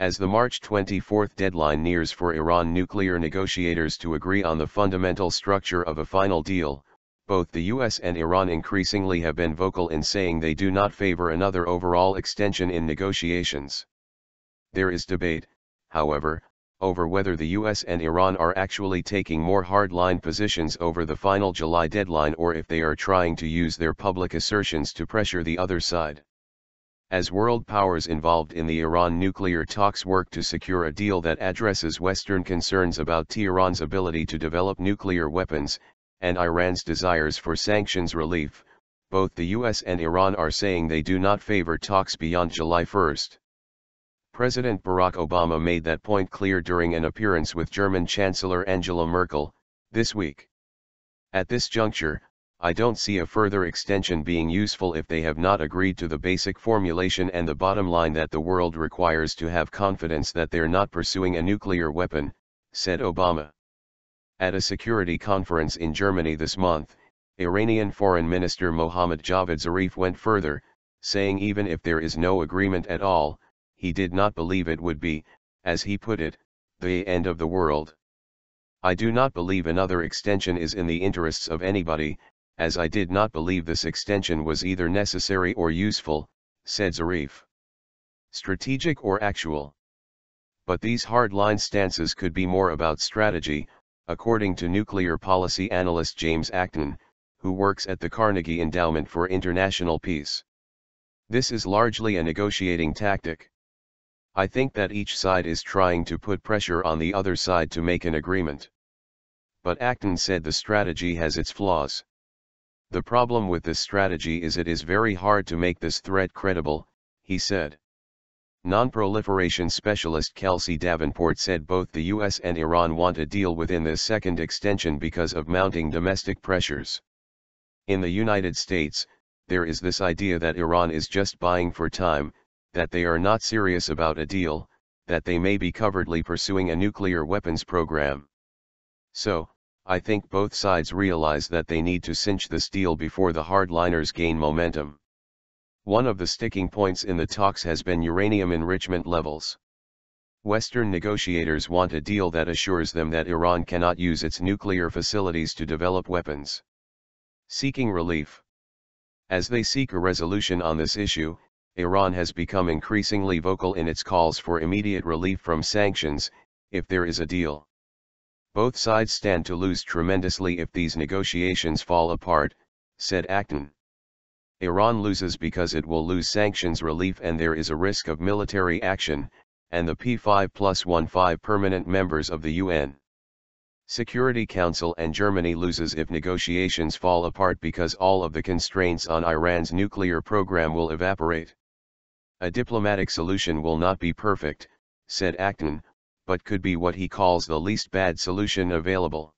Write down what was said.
As the March 24 deadline nears for Iran nuclear negotiators to agree on the fundamental structure of a final deal, both the US and Iran increasingly have been vocal in saying they do not favor another overall extension in negotiations. There is debate, however, over whether the US and Iran are actually taking more hardline positions over the final July deadline or if they are trying to use their public assertions to pressure the other side. As world powers involved in the Iran nuclear talks work to secure a deal that addresses Western concerns about Tehran's ability to develop nuclear weapons, and Iran's desires for sanctions relief, both the US and Iran are saying they do not favor talks beyond July 1. President Barack Obama made that point clear during an appearance with German Chancellor Angela Merkel, this week. At this juncture, I don't see a further extension being useful if they have not agreed to the basic formulation and the bottom line that the world requires to have confidence that they're not pursuing a nuclear weapon, said Obama. At a security conference in Germany this month, Iranian Foreign Minister Mohammad Javad Zarif went further, saying even if there is no agreement at all, he did not believe it would be, as he put it, the end of the world. I do not believe another extension is in the interests of anybody, as I did not believe this extension was either necessary or useful, said Zarif. Strategic or actual. But these hardline stances could be more about strategy, according to nuclear policy analyst James Acton, who works at the Carnegie Endowment for International Peace. This is largely a negotiating tactic. I think that each side is trying to put pressure on the other side to make an agreement. But Acton said the strategy has its flaws. The problem with this strategy is it is very hard to make this threat credible, he said. Non-proliferation specialist Kelsey Davenport said both the US and Iran want a deal within this second extension because of mounting domestic pressures. In the United States, there is this idea that Iran is just buying for time, that they are not serious about a deal, that they may be covertly pursuing a nuclear weapons program. So, I think both sides realize that they need to cinch this deal before the hardliners gain momentum. One of the sticking points in the talks has been uranium enrichment levels. Western negotiators want a deal that assures them that Iran cannot use its nuclear facilities to develop weapons. Seeking relief. As they seek a resolution on this issue, Iran has become increasingly vocal in its calls for immediate relief from sanctions, if there is a deal. Both sides stand to lose tremendously if these negotiations fall apart, said Acton. Iran loses because it will lose sanctions relief and there is a risk of military action, and the P5+15 permanent members of the UN Security Council and Germany loses if negotiations fall apart because all of the constraints on Iran's nuclear program will evaporate. A diplomatic solution will not be perfect, said Acton, but could be what he calls the least bad solution available.